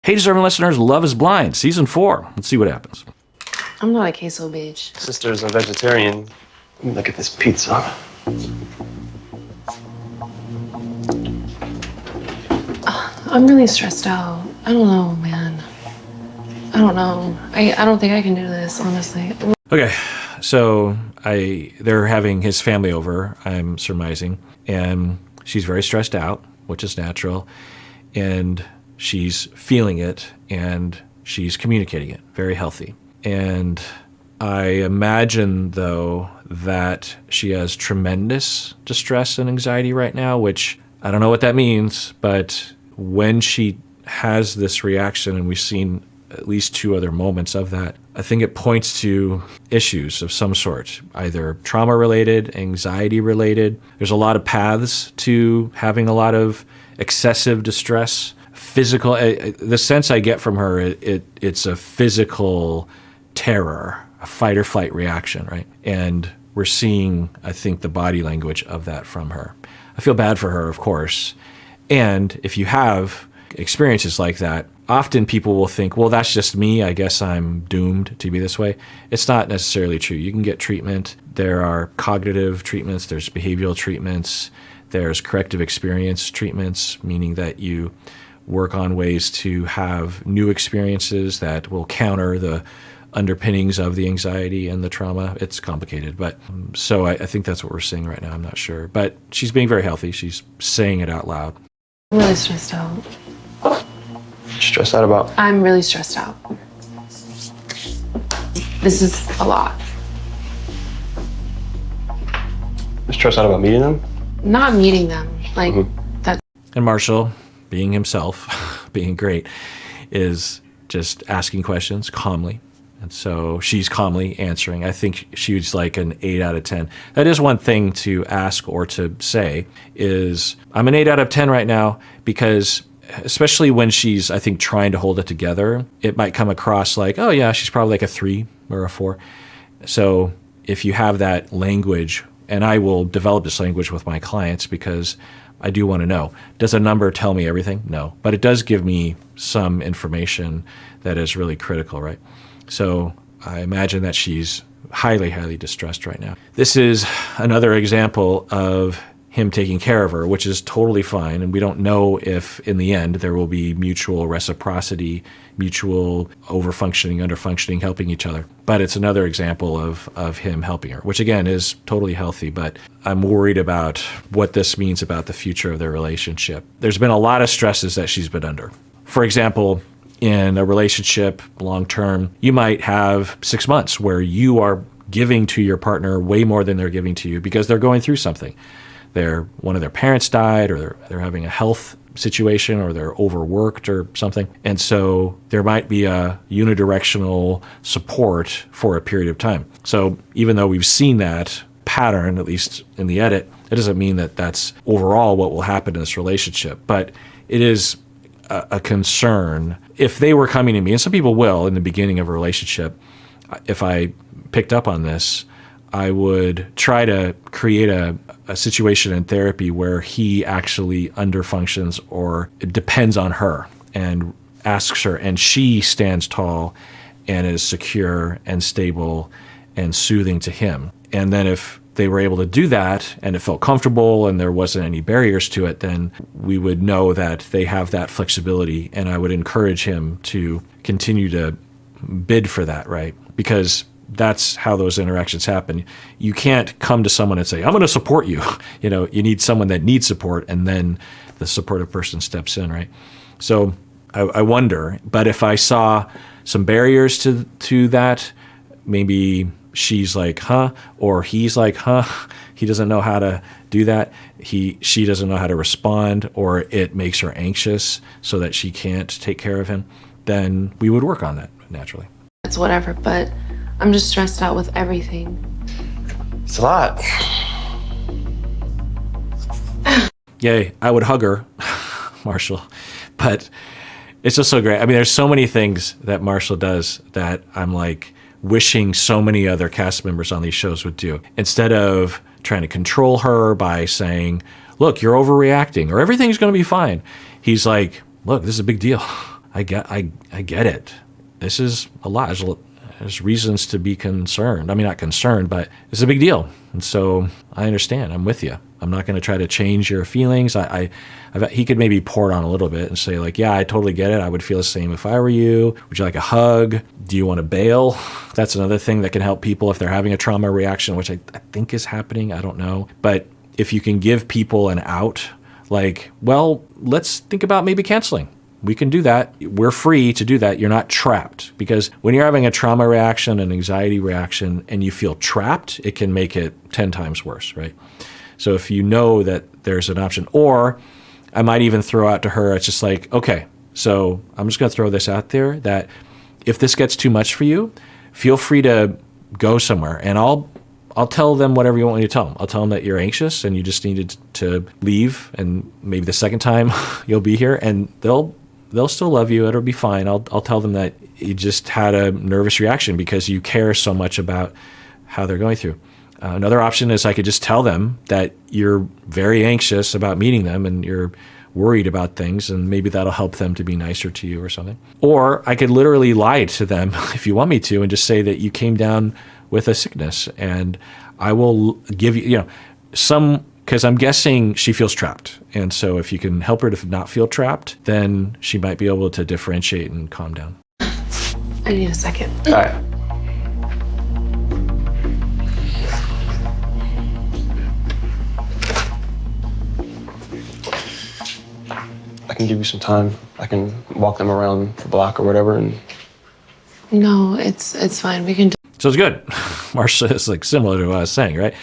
Hey, deserving listeners, Love is Blind, Season 4. Let's see what happens. I'm not a queso bitch. Sister's a vegetarian. Let me look at this pizza. I'm really stressed out. I don't know, man. I don't know. I don't think I can do this, honestly. Okay, so they're having his family over, I'm surmising, and she's very stressed out, which is natural, and she's feeling it, and she's communicating it, very healthy. And I imagine, though, that she has tremendous distress and anxiety right now, which I don't know what that means, but when she has this reaction, and we've seen at least 2 other moments of that, I think it points to issues of some sort, either trauma-related, anxiety-related. There's a lot of paths to having a lot of excessive distress. Physical, the sense I get from her, it's a physical terror, a fight or flight reaction, right? And we're seeing, I think, the body language of that from her. I feel bad for her, of course. And if you have experiences like that, often people will think, well, that's just me. I guess I'm doomed to be this way. It's not necessarily true. You can get treatment. There are cognitive treatments. There's behavioral treatments. There's corrective experience treatments, meaning that you work on ways to have new experiences that will counter the underpinnings of the anxiety and the trauma. It's complicated, but so I think that's what we're seeing right now. I'm not sure, but she's being very healthy. She's saying it out loud. I'm really stressed out. Stressed out about? I'm really stressed out. This is a lot. Stressed out about meeting them? Not meeting them, like that. And Marshall, being himself, being great, is just asking questions calmly. And so she's calmly answering. I think she's like an 8 out of 10. That is one thing to ask or to say is, I'm an 8 out of 10 right now, because especially when she's, I think, trying to hold it together, it might come across like, oh yeah, she's probably like a 3 or a 4. So if you have that language, and I will develop this language with my clients because I do want to know, does a number tell me everything? No, but it does give me some information that is really critical, right? So I imagine that she's highly, highly distressed right now. This is another example of him taking care of her, which is totally fine. And we don't know if in the end there will be mutual reciprocity, mutual overfunctioning, underfunctioning, helping each other. But it's another example of him helping her, which again is totally healthy. But I'm worried about what this means about the future of their relationship. There's been a lot of stresses that she's been under. For example, in a relationship, long term, you might have 6 months where you are giving to your partner way more than they're giving to you because they're going through something. One of their parents died, or they're having a health situation, or they're overworked or something. And so there might be a unidirectional support for a period of time. So even though we've seen that pattern, at least in the edit, it doesn't mean that that's overall what will happen in this relationship. But it is a concern. If they were coming to me, and some people will in the beginning of a relationship, if I picked up on this, I would try to create a situation in therapy where he actually underfunctions or depends on her and asks her, and she stands tall and is secure and stable and soothing to him. And then if they were able to do that and it felt comfortable and there wasn't any barriers to it, then we would know that they have that flexibility, and I would encourage him to continue to bid for that, right? Because that's how those interactions happen. You can't come to someone and say, I'm going to support you. You need someone that needs support, and then the supportive person steps in, right? So I wonder, but if I saw some barriers to that, maybe she's like, huh? Or he's like, huh? He doesn't know how to do that. She doesn't know how to respond, or it makes her anxious so that she can't take care of him, then we would work on that naturally. It's whatever, but I'm just stressed out with everything. It's a lot. Yay, I would hug her, Marshall. But it's just so great. I mean, there's so many things that Marshall does that I'm like wishing so many other cast members on these shows would do. Instead of trying to control her by saying, look, you're overreacting, or everything's going to be fine. He's like, look, this is a big deal. I get it. This is a lot. There's reasons to be concerned. I mean, not concerned, but it's a big deal. And so I understand. I'm with you. I'm not going to try to change your feelings. He could maybe pour it on a little bit and say like, yeah, I totally get it. I would feel the same if I were you. Would you like a hug? Do you want to bail? That's another thing that can help people if they're having a trauma reaction, which I think is happening. I don't know. But if you can give people an out, like, well, let's think about maybe canceling. We can do that. We're free to do that. You're not trapped. Because when you're having a trauma reaction, an anxiety reaction, and you feel trapped, it can make it 10 times worse, right? So if you know that there's an option, or I might even throw out to her, it's just like, okay, so I'm just going to throw this out there that if this gets too much for you, feel free to go somewhere, and I'll tell them whatever you want me to tell them. I'll tell them that you're anxious and you just needed to leave, and maybe the second time you'll be here, and they'll still love you. It'll be fine. I'll tell them that you just had a nervous reaction because you care so much about how they're going through. Another option is I could just tell them that you're very anxious about meeting them and you're worried about things, and maybe that'll help them to be nicer to you or something. Or I could literally lie to them if you want me to and just say that you came down with a sickness, and I will give you, because I'm guessing she feels trapped. And so if you can help her to not feel trapped, then she might be able to differentiate and calm down. I need a second. All right. I can give you some time. I can walk them around the block or whatever. And No, it's fine. We can. So it's good. Marsha is like similar to what I was saying, right?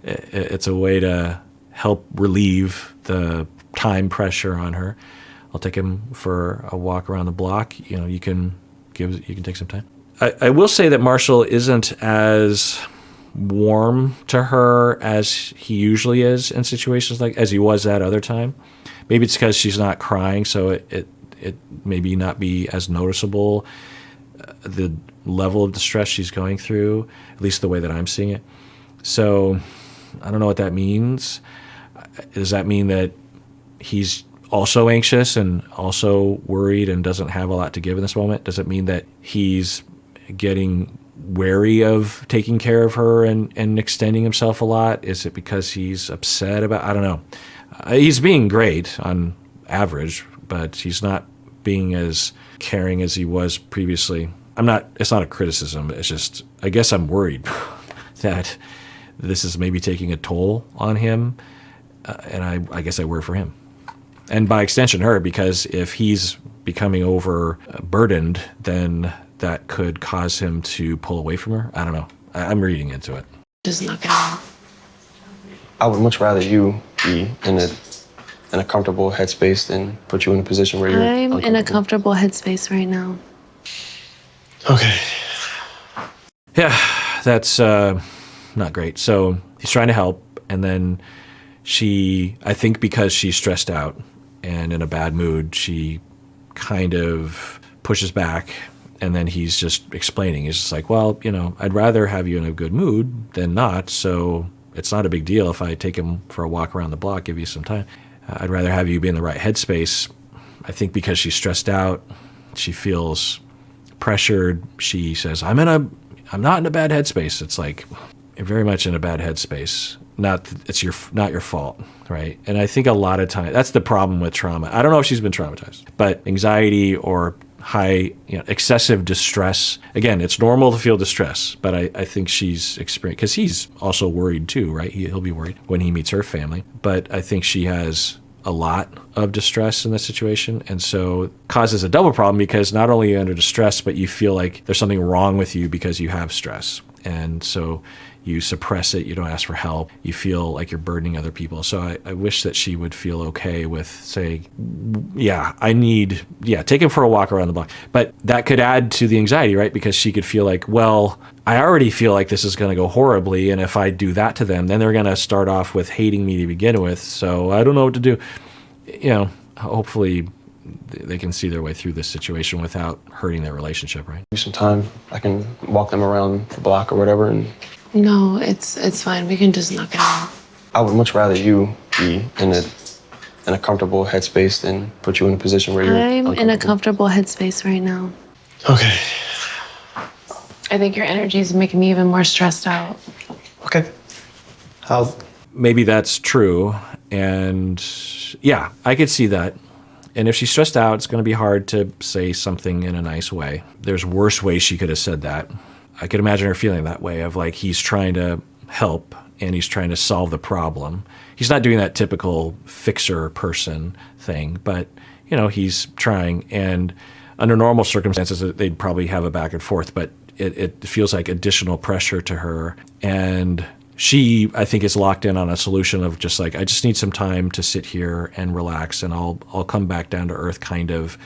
It's a way to help relieve the time pressure on her. I'll take him for a walk around the block. You can take some time. I will say that Marshall isn't as warm to her as he usually is in situations as he was that other time. Maybe it's because she's not crying, so it maybe not be as noticeable, the level of distress she's going through, at least the way that I'm seeing it. So I don't know what that means. Does that mean that he's also anxious and also worried and doesn't have a lot to give in this moment? Does it mean that he's getting wary of taking care of her and extending himself a lot? Is it because he's upset about, I don't know. He's being great on average, but he's not being as caring as he was previously. It's not a criticism. It's just, I guess I'm worried that this is maybe taking a toll on him. And I guess I worry for him. And by extension, her, because if he's becoming overburdened, then that could cause him to pull away from her. I don't know. I'm reading into it. Just knock it out. I would much rather you be in a comfortable headspace than put you in a position where you're I'm in a comfortable headspace right now. Okay. Yeah, that's not great. So he's trying to help, and then I think because she's stressed out and in a bad mood, she kind of pushes back, and then he's just explaining. He's just like, well, I'd rather have you in a good mood than not, so it's not a big deal if I take him for a walk around the block, give you some time. I'd rather have you be in the right headspace. I think because she's stressed out, she feels pressured. She says, I'm not in a bad headspace. It's like, you're very much in a bad headspace. Not your fault, right? And I think a lot of times, that's the problem with trauma. I don't know if she's been traumatized, but anxiety or high, excessive distress. Again, it's normal to feel distress, but I think she's experienced, because he's also worried too, right? He'll be worried when he meets her family. But I think she has a lot of distress in this situation, and so causes a double problem, because not only are you under distress, but you feel like there's something wrong with you because you have stress. And so you suppress it, you don't ask for help, you feel like you're burdening other people. So I wish that she would feel okay with saying, take him for a walk around the block. But that could add to the anxiety, right? Because she could feel like, well, I already feel like this is going to go horribly, and if I do that to them, then they're going to start off with hating me to begin with, so I don't know what to do. Hopefully they can see their way through this situation without hurting their relationship, right? Give you some time. I can walk them around the block or whatever. And No, it's fine. We can just knock it out. I would much rather you be in in a comfortable headspace than put you in a position where you're I'm in a uncomfortable. comfortable headspace right now. Okay. I think your energy is making me even more stressed out. Okay. How? Maybe that's true. And yeah, I could see that. And if she's stressed out, it's going to be hard to say something in a nice way. There's worse ways she could have said that. I could imagine her feeling that way of like he's trying to help and he's trying to solve the problem. He's not doing that typical fixer person thing, but you know, he's trying. And under normal circumstances, they'd probably have a back and forth, but it feels like additional pressure to her. And she, I think, is locked in on a solution of just like, I just need some time to sit here and relax, and I'll come back down to earth, kind of,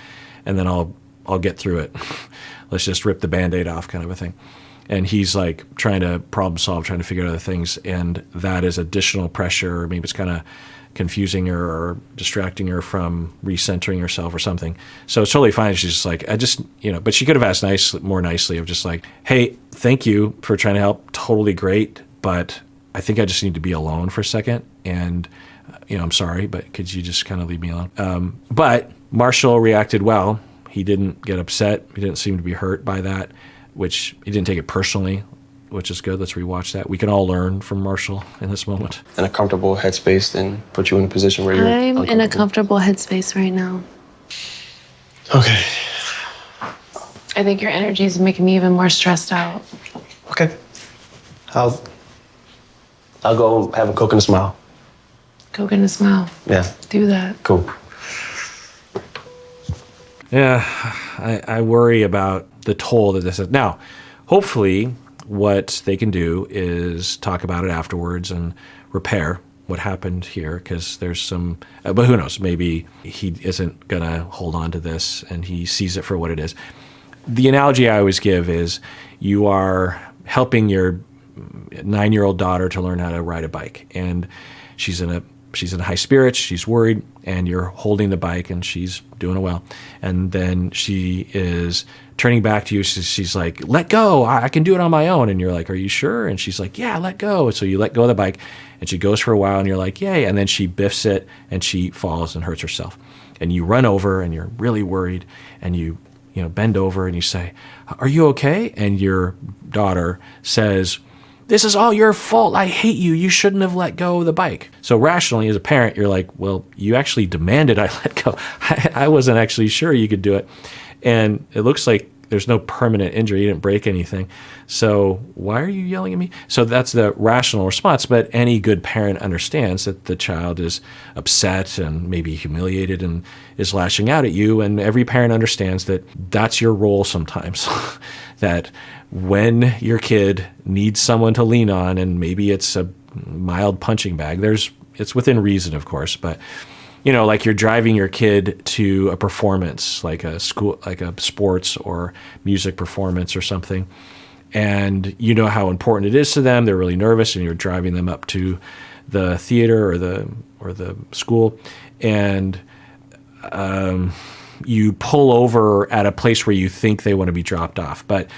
and then I'll get through it. Let's just rip the Band-Aid off, kind of a thing. And he's like trying to problem solve, trying to figure out other things, and that is additional pressure. Maybe it's kind of confusing her or distracting her from recentering herself or something. So it's totally fine. She's just like, but she could have asked more nicely of just like, hey, thank you for trying to help. Totally great. But I think I just need to be alone for a second. And, I'm sorry, but could you just kind of leave me alone? But Marshall reacted well. He didn't get upset. He didn't seem to be hurt by that, which he didn't take it personally, which is good. Let's rewatch that. We can all learn from Marshall in this moment. In a comfortable headspace than put you in a position where you're I'm in a comfortable headspace right now. Okay. I think your energy is making me even more stressed out. Okay. I'll go have a Coke and a smile. Coke and a smile. Yeah. Do that. Cool. Yeah, I worry about the toll that this is. Now, hopefully, what they can do is talk about it afterwards and repair what happened here, because there's some, but who knows, maybe he isn't going to hold on to this and he sees it for what it is. The analogy I always give is you are helping your 9-year-old daughter to learn how to ride a bike, and she's in high spirits, she's worried, and you're holding the bike and she's doing well. And then she is turning back to you. She's like, let go, I can do it on my own. And you're like, are you sure? And she's like, yeah, let go. So you let go of the bike and she goes for a while and you're like, yay. And then she biffs it and she falls and hurts herself. And you run over and you're really worried and you bend over and you say, are you okay? And your daughter says, this is all your fault. I hate you. You shouldn't have let go of the bike. So rationally, as a parent, you're like, well, you actually demanded I let go. I wasn't actually sure you could do it. And it looks like there's no permanent injury. You didn't break anything. So why are you yelling at me? So that's the rational response. But any good parent understands that the child is upset and maybe humiliated and is lashing out at you. And every parent understands that that's your role sometimes. That when your kid needs someone to lean on, and maybe it's a mild punching bag, it's within reason, of course, but like you're driving your kid to a performance, like a school, like a sports or music performance or something, and you know how important it is to them. They're really nervous, and you're driving them up to the theater or the school, and you pull over at a place where you think they want to be dropped off, but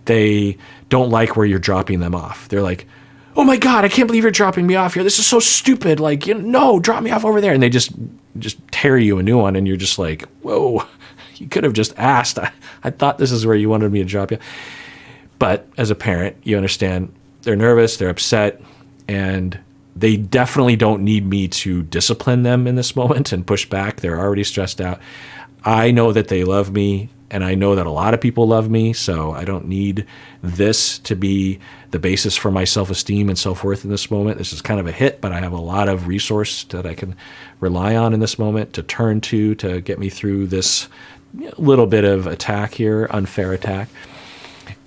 they don't like where you're dropping them off. They're like, oh my God, I can't believe you're dropping me off here. This is so stupid. Like, no, drop me off over there. And they just tear you a new one. And you're just like, whoa, you could have just asked. I thought this is where you wanted me to drop you. But as a parent, you understand they're nervous, they're upset, and they definitely don't need me to discipline them in this moment and push back. They're already stressed out. I know that they love me, and I know that a lot of people love me, so I don't need this to be the basis for my self-esteem and self-worth in this moment. This is kind of a hit, but I have a lot of resource that I can rely on in this moment to turn to get me through this little bit of attack here, unfair attack.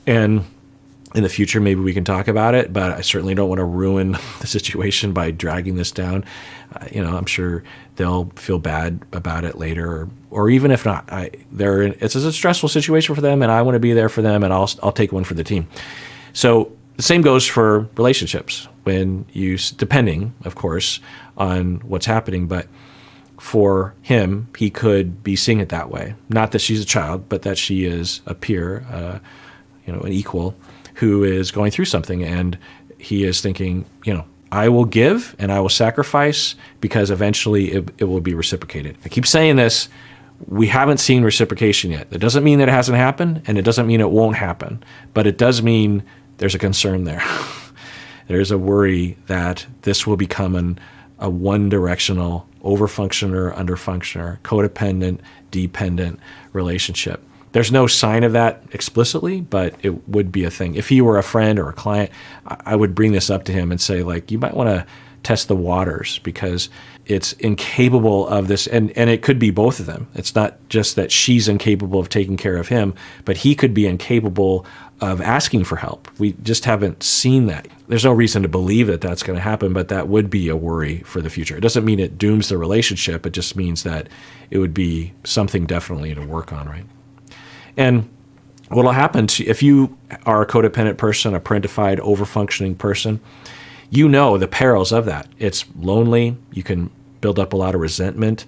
And in the future, maybe we can talk about it, but I certainly don't want to ruin the situation by dragging this down. I'm sure they'll feel bad about it later, or even if not, it's a stressful situation for them, and I want to be there for them, and I'll take one for the team. So the same goes for relationships, depending, of course, on what's happening, but for him, he could be seeing it that way. Not that she's a child, but that she is a peer, an equal, who is going through something, and he is thinking, I will give and I will sacrifice because eventually it will be reciprocated. I keep saying this. We haven't seen reciprocation yet. That doesn't mean that it hasn't happened, and it doesn't mean it won't happen, but it does mean there's a concern there. There's a worry that this will become a one-directional overfunctioner, underfunctioner, codependent, dependent relationship. There's no sign of that explicitly, but it would be a thing. If he were a friend or a client, I would bring this up to him and say, like, you might want to test the waters because it's incapable of this. And it could be both of them. It's not just that she's incapable of taking care of him, but he could be incapable of asking for help. We just haven't seen that. There's no reason to believe that that's going to happen, but that would be a worry for the future. It doesn't mean it dooms the relationship. It just means that it would be something definitely to work on, right? And what will happen if you are a codependent person, a parentified, overfunctioning person, you know the perils of that. It's lonely. You can build up a lot of resentment.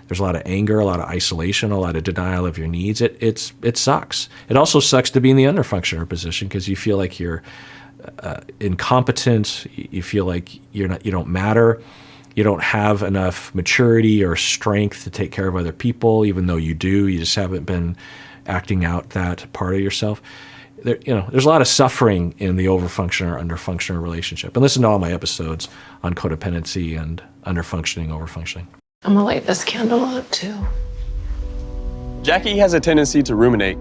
There's a lot of anger, a lot of isolation, a lot of denial of your needs. It sucks. It also sucks to be in the underfunctioner position because you feel like you're incompetent. You feel like you don't matter. You don't have enough maturity or strength to take care of other people, even though you do. You just haven't been acting out that part of yourself. There's a lot of suffering in the overfunctioner, underfunctioner relationship. And listen to all my episodes on codependency and underfunctioning, overfunctioning. I'm gonna light this candle up too. Jackie has a tendency to ruminate,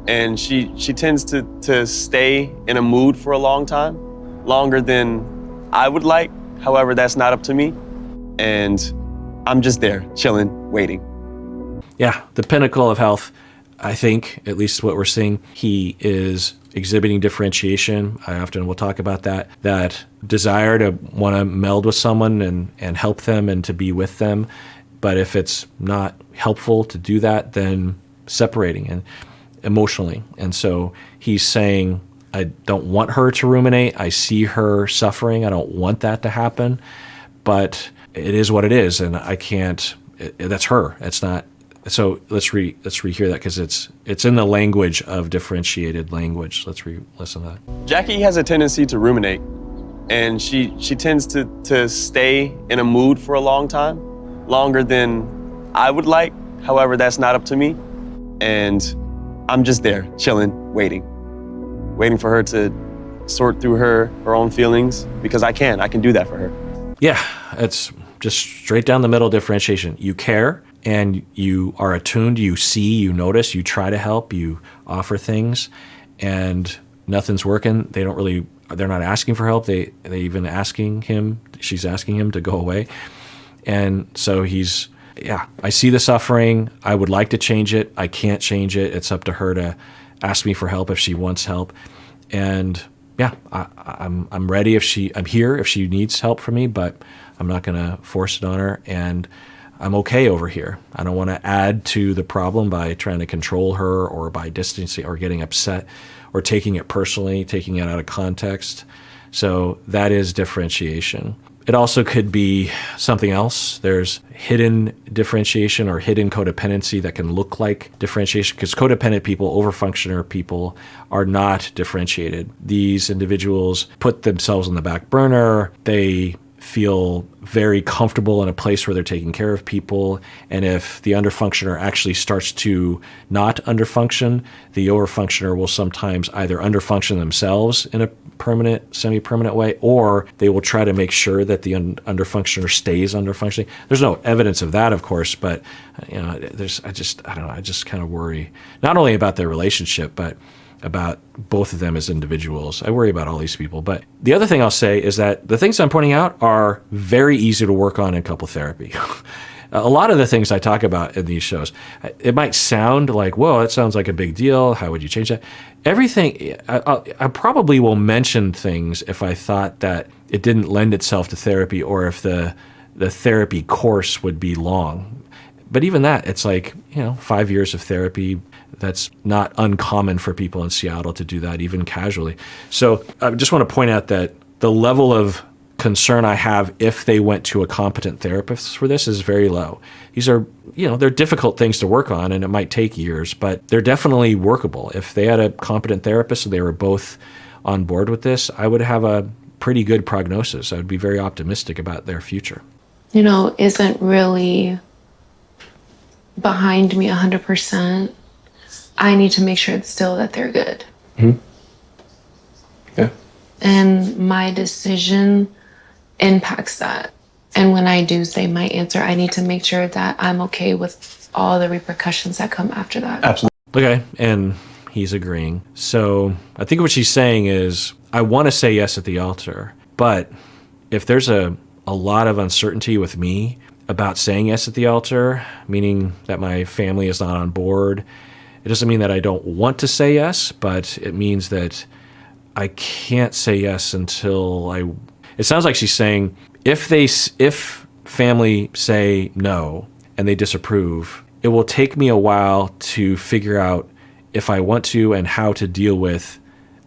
and she tends to stay in a mood for a long time, longer than I would like. However, that's not up to me. And I'm just there, chilling, waiting. Yeah, the pinnacle of health, I think, at least what we're seeing, he is exhibiting differentiation. I often will talk about that desire to want to meld with someone and help them and to be with them. But if it's not helpful to do that, then separating and emotionally. And so he's saying, I don't want her to ruminate. I see her suffering. I don't want that to happen. But it is what it is, and I can't. That's her. It's not. So let's rehear that because it's in the language of differentiated language. Let's listen to that. Jackie has a tendency to ruminate, and she tends to stay in a mood for a long time, longer than I would like. However, that's not up to me. And I'm just there, chilling, waiting for her to sort through her own feelings because I can do that for her. Yeah, it's just straight down the middle differentiation. You care. And you are attuned, you see, you notice, you try to help, you offer things, and nothing's working. They're not asking for help. They even she's asking him to go away. And so I see the suffering. I would like to change it. I can't change it. It's up to her to ask me for help if she wants help. And yeah, I'm ready I'm here if she needs help from me, but I'm not going to force it on her. And I'm okay over here. I don't want to add to the problem by trying to control her or by distancing or getting upset or taking it personally, taking it out of context. So that is differentiation. It also could be something else. There's hidden differentiation or hidden codependency that can look like differentiation because codependent people, overfunctioner people are not differentiated. These individuals put themselves on the back burner. They feel very comfortable in a place where they're taking care of people. And if the underfunctioner actually starts to not underfunction, the overfunctioner will sometimes either underfunction themselves in a permanent, semi-permanent way, or they will try to make sure that the underfunctioner stays underfunctioning. There's no evidence of that, of course, but I just kind of worry not only about their relationship, but about both of them as individuals. I worry about all these people. But the other thing I'll say is that the things I'm pointing out are very easy to work on in couple therapy. A lot of the things I talk about in these shows, it might sound like, whoa, that sounds like a big deal. How would you change that? Everything, I probably will mention things if I thought that it didn't lend itself to therapy or if the therapy course would be long. But even that, it's like, 5 years of therapy. That's not uncommon for people in Seattle to do that, even casually. So I just want to point out that the level of concern I have if they went to a competent therapist for this is very low. These are, they're difficult things to work on, and it might take years, but they're definitely workable. If they had a competent therapist and they were both on board with this, I would have a pretty good prognosis. I would be very optimistic about their future. Isn't really behind me 100%. I need to make sure still that they're good. Mm-hmm. Yeah. And my decision impacts that. And when I do say my answer, I need to make sure that I'm okay with all the repercussions that come after that. Absolutely. Okay, and he's agreeing. So I think what she's saying is, I want to say yes at the altar, but if there's a lot of uncertainty with me about saying yes at the altar, meaning that my family is not on board, it doesn't mean that I don't want to say yes, but it means that I can't say yes until it sounds like she's saying, if family say no and they disapprove, it will take me a while to figure out if I want to and how to deal with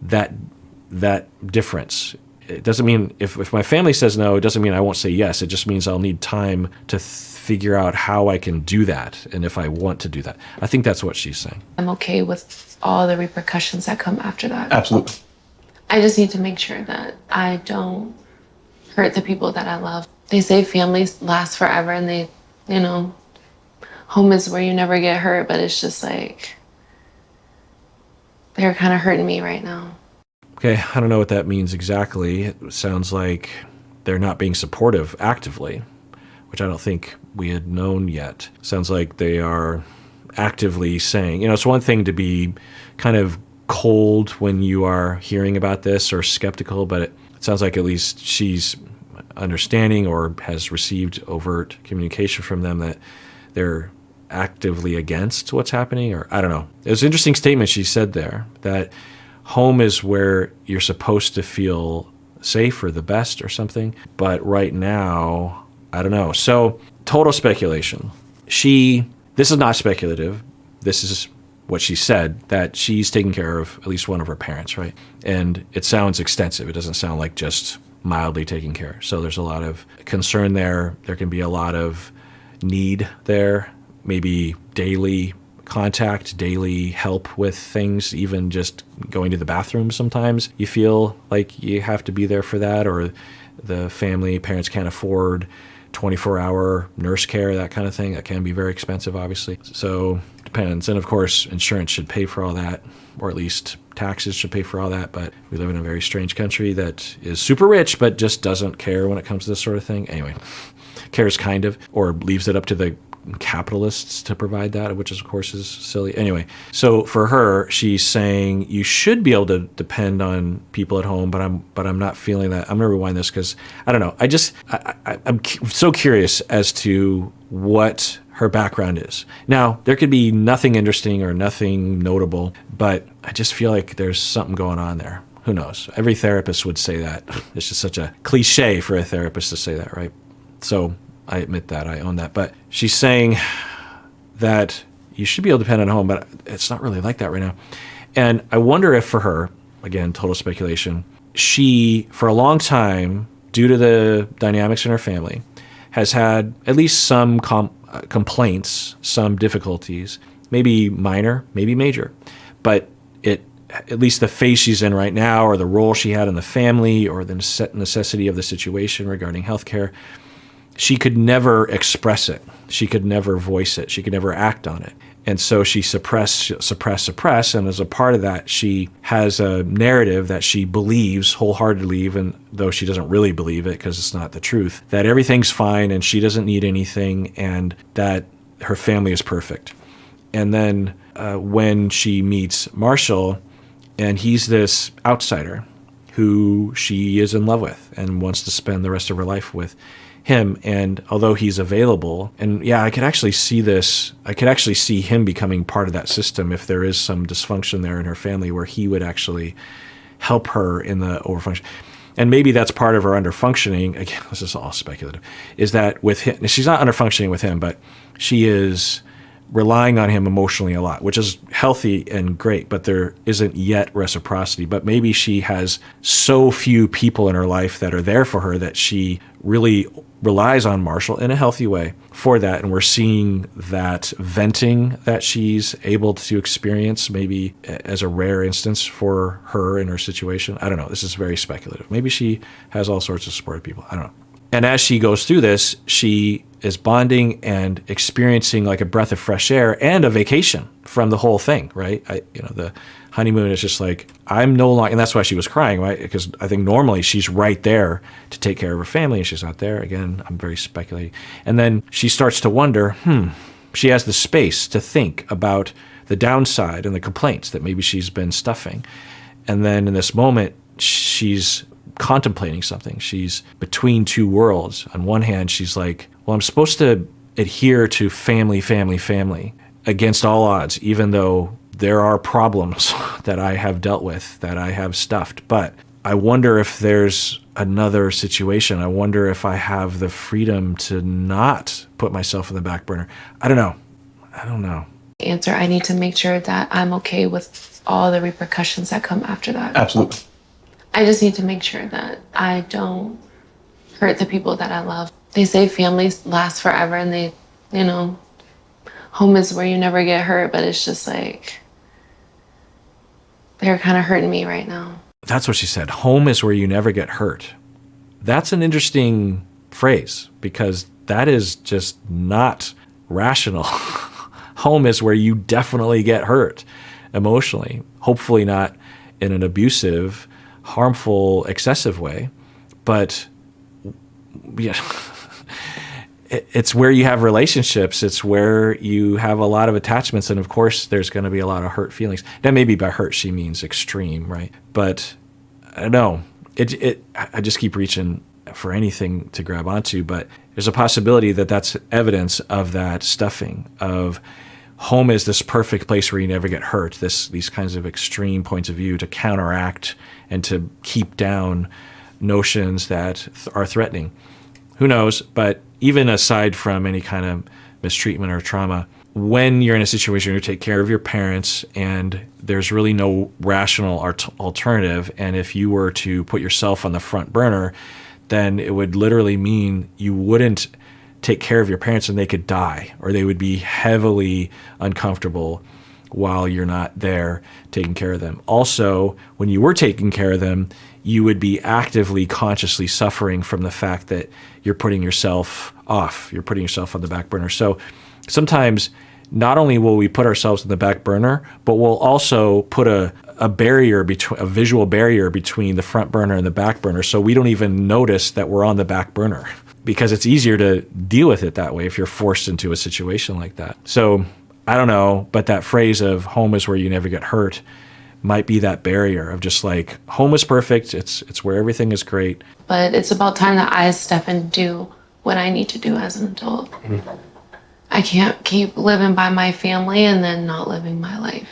that difference. It doesn't mean if my family says no, it doesn't mean I won't say yes. It just means I'll need time to figure out how I can do that and if I want to do that. I think that's what she's saying. I'm okay with all the repercussions that come after that. Absolutely. I just need to make sure that I don't hurt the people that I love. They say families last forever and they, home is where you never get hurt, but it's just like, they're kind of hurting me right now. Okay, I don't know what that means exactly. It sounds like they're not being supportive actively, which I don't think we had known yet. Sounds like they are actively saying, it's one thing to be kind of cold when you are hearing about this or skeptical, but it sounds like at least she's understanding or has received overt communication from them that they're actively against what's happening, or I don't know. It was an interesting statement she said there, that home is where you're supposed to feel safe or the best or something, but right now, I don't know. So total speculation. This is not speculative. This is what she said, that she's taking care of at least one of her parents, right? And it sounds extensive. It doesn't sound like just mildly taking care. So there's a lot of concern there. There can be a lot of need there, maybe daily contact, daily help with things, even just going to the bathroom sometimes. You feel like you have to be there for that, or the parents can't afford 24-hour nurse care, that kind of thing. That can be very expensive, obviously. So depends. And of course, insurance should pay for all that, or at least taxes should pay for all that. But we live in a very strange country that is super rich, but just doesn't care when it comes to this sort of thing. Anyway, cares kind of, or leaves it up to the capitalists to provide that, which of course is silly. Anyway, so for her, she's saying you should be able to depend on people at home, but I'm not feeling that. I'm gonna rewind this because I don't know. I'm so curious as to what her background is. Now, there could be nothing interesting or nothing notable, but I just feel like there's something going on there. Who knows? Every therapist would say that. It's just such a cliche for a therapist to say that, right? So I admit that, I own that. But she's saying that you should be able to depend on home, but it's not really like that right now. And I wonder if for her, again, total speculation, she, for a long time, due to the dynamics in her family, has had at least some complaints, some difficulties, maybe minor, maybe major. But at least the phase she's in right now, or the role she had in the family, or the necessity of the situation regarding healthcare, she could never express it. She could never voice it. She could never act on it. And so she suppress. And as a part of that, she has a narrative that she believes wholeheartedly, even though she doesn't really believe it because it's not the truth, that everything's fine and she doesn't need anything and that her family is perfect. And then when she meets Marshall, and he's this outsider who she is in love with and wants to spend the rest of her life with him. And although he's available, and yeah, I could actually see this, I could actually see him becoming part of that system if there is some dysfunction there in her family where he would actually help her in the overfunction. And maybe that's part of her underfunctioning. Again, this is all speculative, is that with him, she's not underfunctioning with him, but she is relying on him emotionally a lot, which is healthy and great, but there isn't yet reciprocity. But maybe she has so few people in her life that are there for her that she really relies on Marshall in a healthy way for that. And we're seeing that venting that she's able to experience maybe as a rare instance for her in her situation. I don't know. This is very speculative. Maybe she has all sorts of supportive people. I don't know. And as she goes through this, she is bonding and experiencing like a breath of fresh air and a vacation from the whole thing, right? The honeymoon is just like, I'm no longer, and that's why she was crying, right? Because I think normally she's right there to take care of her family, and she's not there. Again, I'm very speculating. And then she starts to wonder, she has the space to think about the downside and the complaints that maybe she's been stuffing. And then in this moment, she's contemplating something. She's between two worlds. On one hand, she's like, well, I'm supposed to adhere to family, family, family against all odds, even though there are problems that I have dealt with, that I have stuffed. But I wonder if there's another situation. I wonder if I have the freedom to not put myself in the back burner. I don't know. Answer, I need to make sure that I'm okay with all the repercussions that come after that. Absolutely. I just need to make sure that I don't hurt the people that I love. They say families last forever, and they, home is where you never get hurt, but it's just like, they're kind of hurting me right now. That's what she said. Home is where you never get hurt. That's an interesting phrase because that is just not rational. Home is where you definitely get hurt emotionally, hopefully not in an abusive, harmful, excessive way, but yeah, it's where you have relationships. It's where you have a lot of attachments. And of course, there's going to be a lot of hurt feelings. Now, maybe by hurt, she means extreme, right? But I don't know. I just keep reaching for anything to grab onto, but there's a possibility that that's evidence of that stuffing of home is this perfect place where you never get hurt, these kinds of extreme points of view to counteract and to keep down notions that are threatening. Who knows? But even aside from any kind of mistreatment or trauma, when you're in a situation where you take care of your parents and there's really no rational alternative, and if you were to put yourself on the front burner, then it would literally mean you wouldn't take care of your parents and they could die, or they would be heavily uncomfortable while you're not there taking care of them. Also, when you were taking care of them, you would be actively, consciously suffering from the fact that you're putting yourself off, you're putting yourself on the back burner. So sometimes not only will we put ourselves in the back burner, but we'll also put a visual barrier between the front burner and the back burner, so we don't even notice that we're on the back burner, because it's easier to deal with it that way if you're forced into a situation like that. So I don't know, but that phrase of home is where you never get hurt might be that barrier of just like, home is perfect, it's where everything is great. But it's about time that I step and do what I need to do as an adult. Mm-hmm. I can't keep living by my family and then not living my life.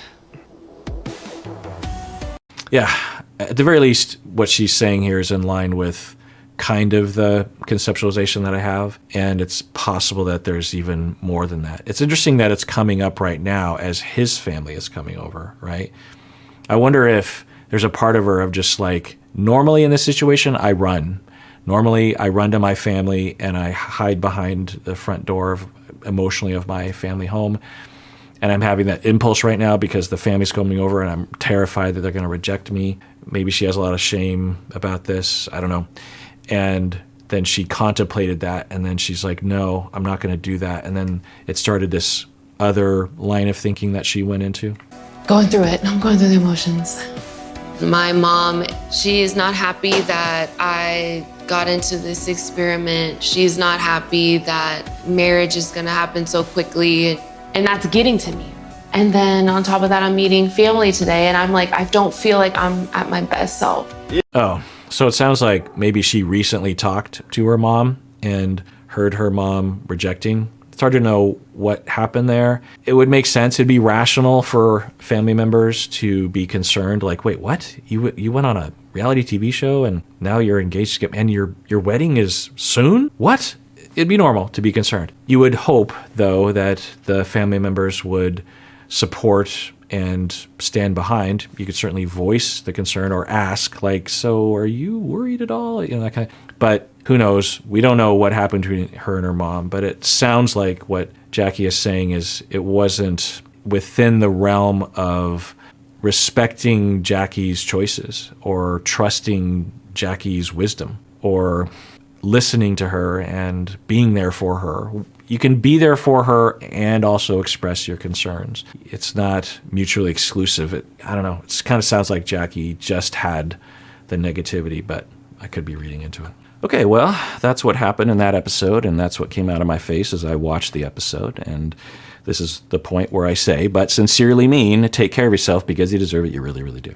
Yeah, at the very least, what she's saying here is in line with kind of the conceptualization that I have, and it's possible that there's even more than that. It's interesting that it's coming up right now as his family is coming over, right? I wonder if there's a part of her of just like, normally in this situation, I run. Normally, I run to my family and I hide behind the front door emotionally of my family home. And I'm having that impulse right now because the family's coming over and I'm terrified that they're going to reject me. Maybe she has a lot of shame about this. I don't know. And then she contemplated that, and then she's like, no, I'm not going to do that. And then it started this other line of thinking that she went into. Going through it. I'm going through the emotions. My mom, she is not happy that I got into this experiment. She's not happy that marriage is going to happen so quickly. And that's getting to me. And then on top of that, I'm meeting family today, and I'm like, I don't feel like I'm at my best self. Oh, so it sounds like maybe she recently talked to her mom and heard her mom rejecting. It's hard to know what happened there. It would make sense. It'd be rational for family members to be concerned, like, wait, what? You went on a reality TV show and now you're engaged and your wedding is soon? What? it'd be normal to be concerned. You would hope, though, that the family members would support and stand behind. You could certainly voice the concern or ask, like, so are you worried at all? You know, that kind of, but who knows? We don't know what happened between her and her mom, but it sounds like what Jackie is saying is it wasn't within the realm of respecting Jackie's choices or trusting Jackie's wisdom or listening to her and being there for her. You can be there for her and also express your concerns. It's not mutually exclusive. I don't know. It kind of sounds like Jackie just had the negativity, but I could be reading into it. Okay, well, that's what happened in that episode, and that's what came out of my face as I watched the episode. And this is the point where I say, but sincerely mean, take care of yourself because you deserve it. You really, really do.